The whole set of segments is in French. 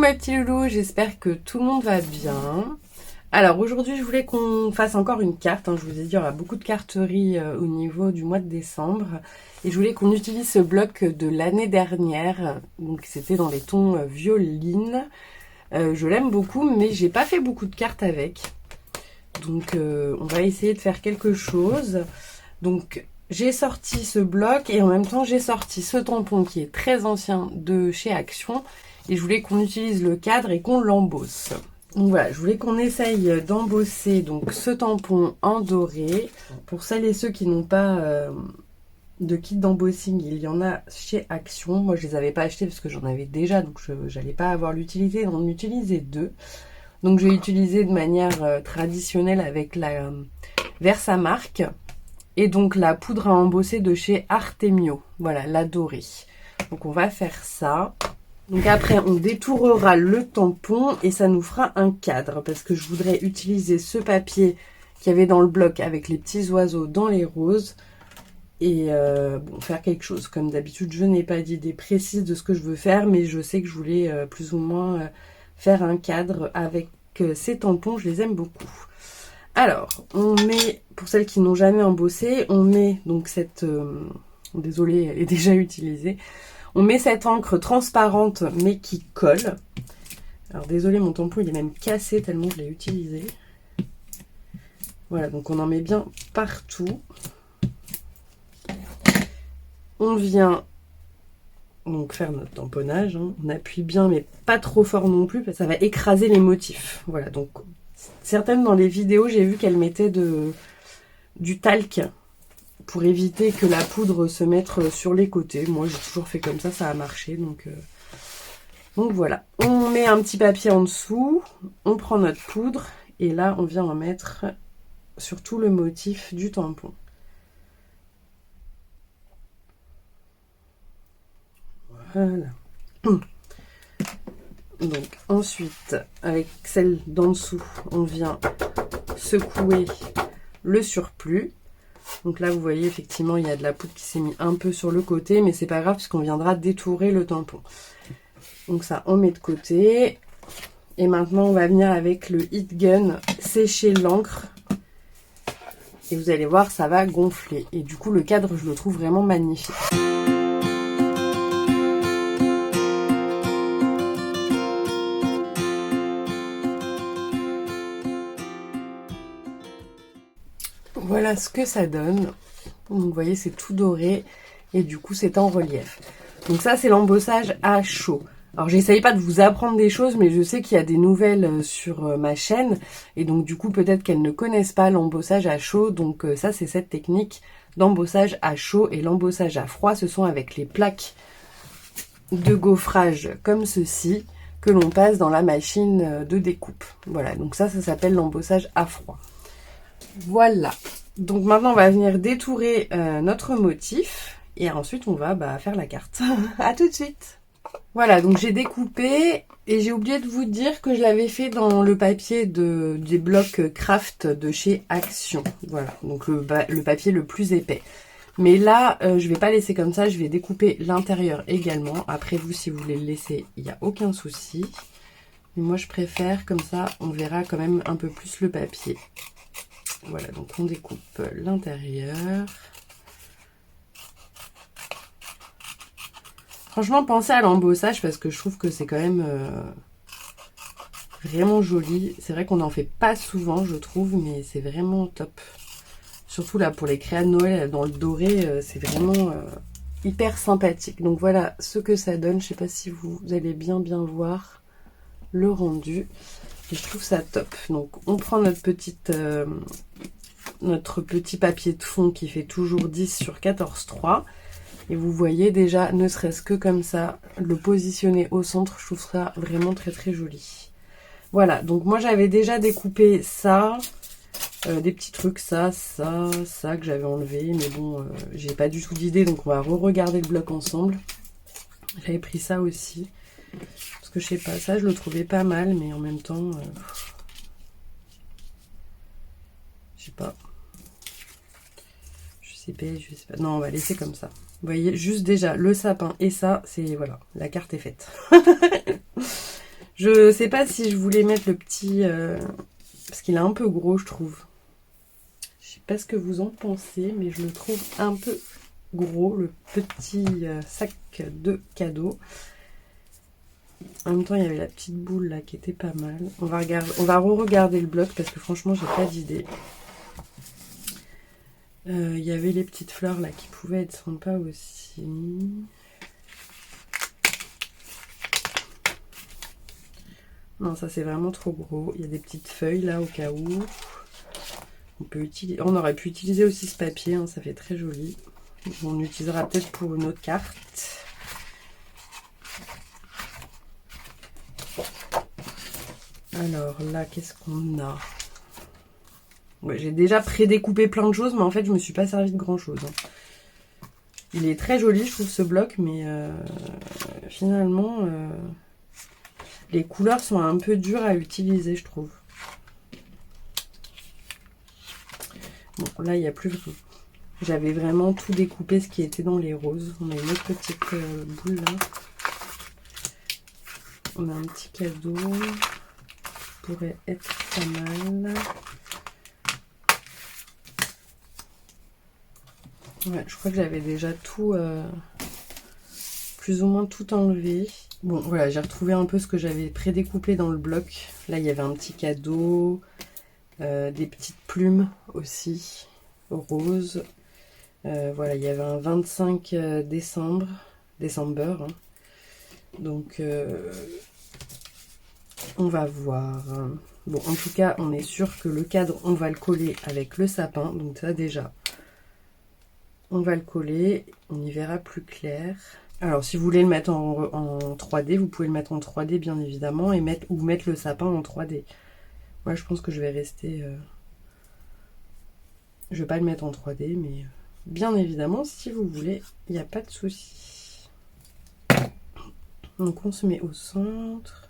mes petits loulous, j'espère que tout le monde va bien. Alors aujourd'hui je voulais qu'on fasse encore une carte, je vous ai dit il y aura beaucoup de carterie au niveau du mois de décembre. Et je voulais qu'on utilise ce bloc de l'année dernière, donc c'était dans les tons violines. Je l'aime beaucoup mais j'ai pas fait beaucoup de cartes avec. Donc on va essayer de faire quelque chose. Donc j'ai sorti ce bloc et en même temps j'ai sorti ce tampon qui est très ancien de chez Action. Et je voulais qu'on utilise le cadre et qu'on l'embosse. Donc voilà, je voulais qu'on essaye d'embosser donc ce tampon en doré. Pour celles et ceux qui n'ont pas de kit d'embossing, il y en a chez Action. Moi je les avais pas achetés parce que j'en avais déjà, donc je n'allais pas avoir l'utilité d'en utiliser deux. Donc j'ai utilisé de manière traditionnelle avec la Versamark et donc la poudre à embosser de chez Artemio. Voilà, la dorée. Donc on va faire ça. Donc après on détourera le tampon et ça nous fera un cadre parce que je voudrais utiliser ce papier qu'il y avait dans le bloc avec les petits oiseaux dans les roses et bon, faire quelque chose. Comme d'habitude je n'ai pas d'idée précise de ce que je veux faire, mais je sais que je voulais plus ou moins faire un cadre avec ces tampons, je les aime beaucoup. Alors on met, pour celles qui n'ont jamais embossé, on met donc cette désolée elle est déjà utilisée. On met cette encre transparente mais qui colle. Alors désolé, mon tampon il est même cassé tellement je l'ai utilisé. Voilà, donc on en met bien partout. On vient donc faire notre tamponnage. On appuie bien mais pas trop fort non plus parce que ça va écraser les motifs. Voilà, donc certaines dans les vidéos j'ai vu qu'elles mettaient du talc pour éviter que la poudre se mette sur les côtés. Moi j'ai toujours fait comme ça a marché, donc voilà. On met un petit papier en dessous, on prend notre poudre et là on vient en mettre sur tout le motif du tampon. Voilà. Donc ensuite avec celle d'en dessous on vient secouer le surplus. Donc là, vous voyez, effectivement, il y a de la poudre qui s'est mise un peu sur le côté, mais c'est pas grave puisqu'on viendra détourer le tampon. Donc ça, on met de côté. Et maintenant, on va venir avec le heat gun sécher l'encre. Et vous allez voir, ça va gonfler. Et du coup, le cadre, je le trouve vraiment magnifique. Voilà ce que ça donne. Donc vous voyez, c'est tout doré et du coup c'est en relief. Donc ça c'est l'embossage à chaud. Alors j'essaye pas de vous apprendre des choses, mais je sais qu'il y a des nouvelles sur ma chaîne et donc du coup peut-être qu'elles ne connaissent pas l'embossage à chaud. Donc ça c'est cette technique d'embossage à chaud, et l'embossage à froid ce sont avec les plaques de gaufrage comme ceci que l'on passe dans la machine de découpe. Voilà, donc ça s'appelle l'embossage à froid. Voilà, donc maintenant on va venir détourer notre motif et ensuite on va faire la carte. À tout de suite. Voilà, donc j'ai découpé et j'ai oublié de vous dire que je l'avais fait dans le papier des blocs craft de chez Action. Voilà, donc le papier le plus épais. Mais là, je vais pas laisser comme ça, je vais découper l'intérieur également. Après vous, si vous voulez le laisser, il n'y a aucun souci. Mais moi je préfère, comme ça on verra quand même un peu plus le papier. Voilà, donc on découpe l'intérieur. Franchement, pensez à l'embossage parce que je trouve que c'est quand même vraiment joli. C'est vrai qu'on n'en fait pas souvent, je trouve, mais c'est vraiment top. Surtout là, pour les créas de Noël dans le doré, c'est vraiment hyper sympathique. Donc voilà ce que ça donne. Je sais pas si vous allez bien voir le rendu. Et je trouve ça top. Donc on prend notre petit papier de fond qui fait toujours 10 sur 14,3. Et vous voyez déjà, ne serait-ce que comme ça, le positionner au centre, je trouve ça vraiment très très joli. Voilà, donc moi j'avais déjà découpé ça, des petits trucs, ça que j'avais enlevé. Mais bon, j'ai pas du tout d'idée, donc on va re-regarder le bloc ensemble. J'avais pris ça aussi. Parce que je sais pas, ça je le trouvais pas mal, mais en même temps, je sais pas. Je sais pas. Non, on va laisser comme ça. Vous voyez, juste déjà le sapin et ça, c'est voilà, la carte est faite. Je sais pas si je voulais mettre le petit... parce qu'il est un peu gros, je trouve. Je sais pas ce que vous en pensez, mais je le trouve un peu gros, le petit sac de cadeaux. En même temps, il y avait la petite boule là qui était pas mal. On va re-regarder le bloc parce que franchement, j'ai pas d'idée. Il y avait les petites fleurs là qui pouvaient être sympas aussi. Non, ça c'est vraiment trop gros. Il y a des petites feuilles là au cas où. On aurait pu utiliser aussi ce papier, hein, ça fait très joli. On utilisera peut-être pour une autre carte. Alors là, qu'est-ce qu'on a? Ouais, j'ai déjà prédécoupé plein de choses, mais en fait, je me suis pas servi de grand-chose. Hein. Il est très joli, je trouve, ce bloc, mais finalement, les couleurs sont un peu dures à utiliser, je trouve. Bon, là, il n'y a plus... J'avais vraiment tout découpé ce qui était dans les roses. On a une autre petite boule, là. On a un petit cadeau. Pourrait être pas mal. Ouais, je crois que j'avais déjà tout, plus ou moins tout enlevé. Bon, voilà, j'ai retrouvé un peu ce que j'avais prédécoupé dans le bloc. Là, il y avait un petit cadeau, des petites plumes aussi, roses. Voilà, il y avait un 25 décembre, hein. Donc, on va voir. Bon, en tout cas, on est sûr que le cadre, on va le coller avec le sapin. Donc ça, déjà, on va le coller. On y verra plus clair. Alors, si vous voulez le mettre en 3D, vous pouvez le mettre en 3D, bien évidemment, et mettre le sapin en 3D. Moi, je pense que je vais rester... Je vais pas le mettre en 3D, mais bien évidemment, si vous voulez, il n'y a pas de souci. Donc, on se met au centre.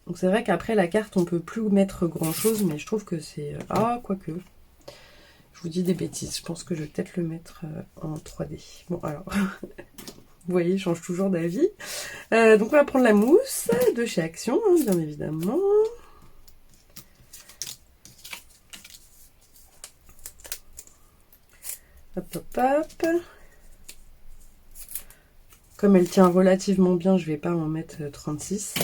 Donc c'est vrai qu'après la carte, on peut plus mettre grand chose, mais je trouve que c'est... Ah, quoique. Je vous dis des bêtises, je pense que je vais peut-être le mettre en 3D. Bon, alors, vous voyez, je change toujours d'avis. Donc on va prendre la mousse de chez Action, hein, bien évidemment. Hop, hop, hop. Comme elle tient relativement bien, je vais pas en mettre 36.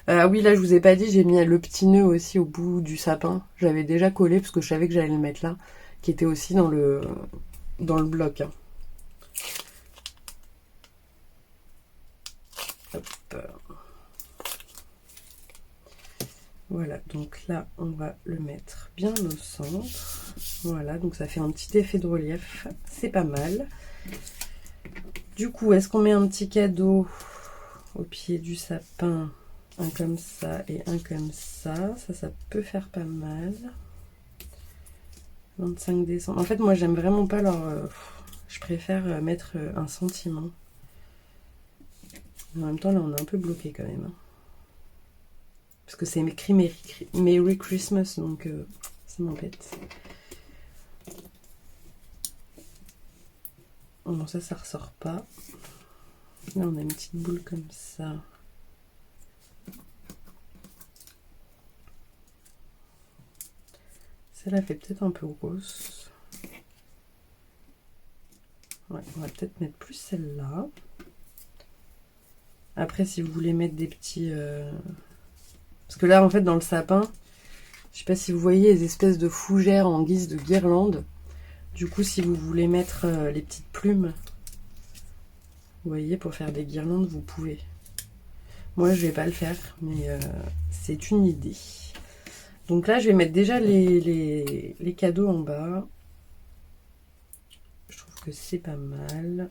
Ah oui, là, je vous ai pas dit, j'ai mis le petit nœud aussi au bout du sapin. J'avais déjà collé parce que je savais que j'allais le mettre là, qui était aussi dans le bloc. Hein. Hop. Voilà, donc là, on va le mettre bien au centre. Voilà, donc ça fait un petit effet de relief. C'est pas mal. Du coup, est-ce qu'on met un petit cadeau au pied du sapin? Un comme ça et un comme ça. Ça peut faire pas mal. 25 décembre. En fait, moi, j'aime vraiment pas leur... je préfère mettre un sentiment. En même temps, là, on est un peu bloqué quand même. Hein. Parce que c'est écrit Merry Christmas, donc ça m'embête. Bon, ça ressort pas. Là, on a une petite boule comme ça. Celle-là fait peut-être un peu grosse. Ouais, on va peut-être mettre plus celle-là. Après, si vous voulez mettre des petits... Parce que là, en fait, dans le sapin, je sais pas si vous voyez les espèces de fougères en guise de guirlande. Du coup, si vous voulez mettre les petites plumes, vous voyez, pour faire des guirlandes, vous pouvez. Moi, je vais pas le faire, mais c'est une idée. Donc là, je vais mettre déjà les cadeaux en bas. Je trouve que c'est pas mal.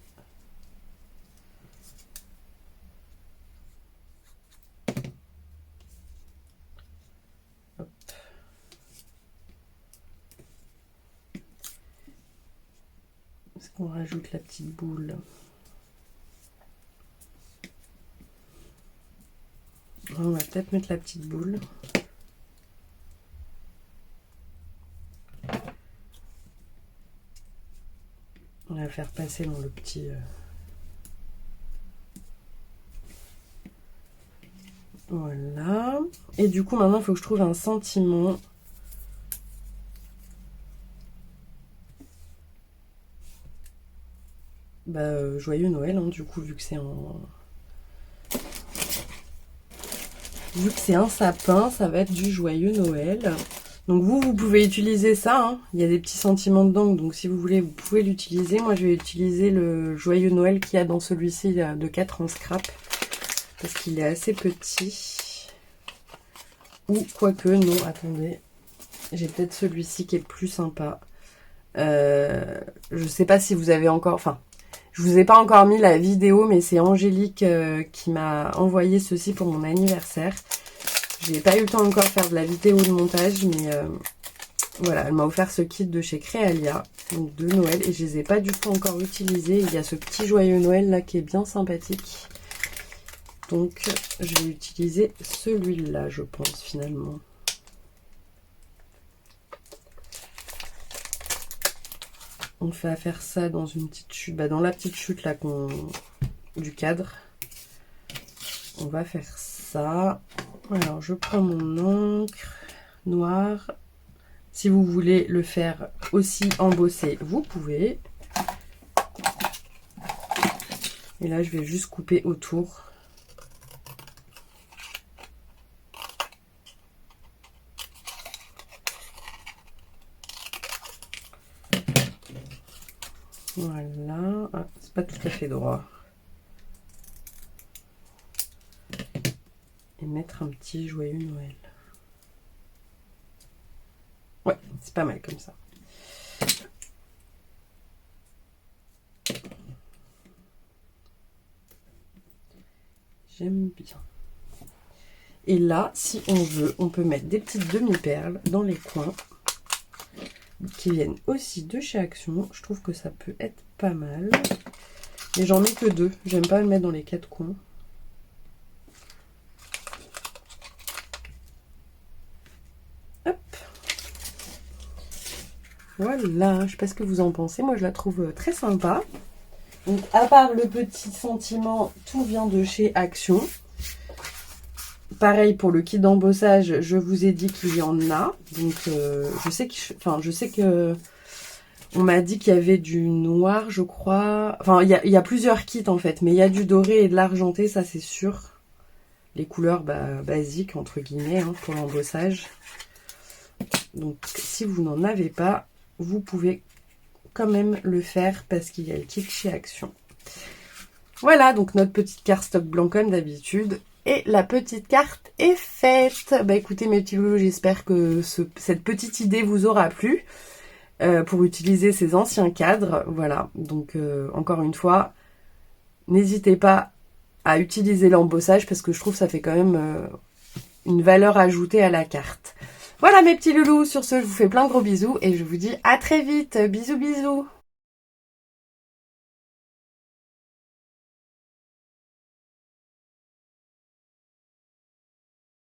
Hop. Est-ce qu'on rajoute la petite boule? On va peut-être mettre la petite boule. On va faire passer dans le petit... Voilà. Et du coup, maintenant, il faut que je trouve un sentiment. Joyeux Noël, hein, du coup, vu que c'est un sapin, ça va être du Joyeux Noël. Donc vous pouvez utiliser ça, hein. Il y a des petits sentiments dedans, donc si vous voulez, vous pouvez l'utiliser. Moi, je vais utiliser le Joyeux Noël qu'il y a dans celui-ci de 4 en scrap, parce qu'il est assez petit. Ou quoique, non, attendez. J'ai peut-être celui-ci qui est plus sympa. Je sais pas si vous avez encore... Enfin, je vous ai pas encore mis la vidéo, mais c'est Angélique qui m'a envoyé ceci pour mon anniversaire. J'ai pas eu le temps encore de faire de la vidéo de montage, mais voilà, elle m'a offert ce kit de chez Créalia, donc de Noël, et je les ai pas du tout encore utilisés. Il y a ce petit Joyeux Noël là qui est bien sympathique. Donc je vais utiliser celui-là, je pense, finalement. On va faire ça dans une petite chute, dans la petite chute là du cadre. On va faire ça. Alors je prends mon encre noire. Si vous voulez le faire aussi embossé, vous pouvez. Et là je vais juste couper autour. Voilà, ah, c'est pas tout à fait droit. Et mettre un petit Joyeux Noël. Ouais, c'est pas mal comme ça. J'aime bien. Et là, si on veut, on peut mettre des petites demi-perles dans les coins qui viennent aussi de chez Action. Je trouve que ça peut être pas mal. Mais j'en mets que 2. J'aime pas le mettre dans les 4 coins. Hop. Voilà, je sais pas ce que vous en pensez. Moi, je la trouve très sympa. Donc, à part le petit sentiment, tout vient de chez Action. Pareil pour le kit d'embossage, je vous ai dit qu'il y en a. Donc, je sais que on m'a dit qu'il y avait du noir, je crois. Enfin, il y a plusieurs kits en fait, mais il y a du doré et de l'argenté, ça c'est sûr. Les couleurs basiques entre guillemets hein, pour l'embossage. Donc, si vous n'en avez pas, vous pouvez quand même le faire parce qu'il y a le kit chez Action. Voilà, donc notre petite carte stock blanc comme d'habitude. Et la petite carte est faite. Écoutez mes petits loulous, j'espère que cette petite idée vous aura plu pour utiliser ces anciens cadres. Voilà, donc encore une fois, n'hésitez pas à utiliser l'embossage parce que je trouve que ça fait quand même une valeur ajoutée à la carte. Voilà mes petits loulous, sur ce je vous fais plein de gros bisous et je vous dis à très vite. Bisous bisous.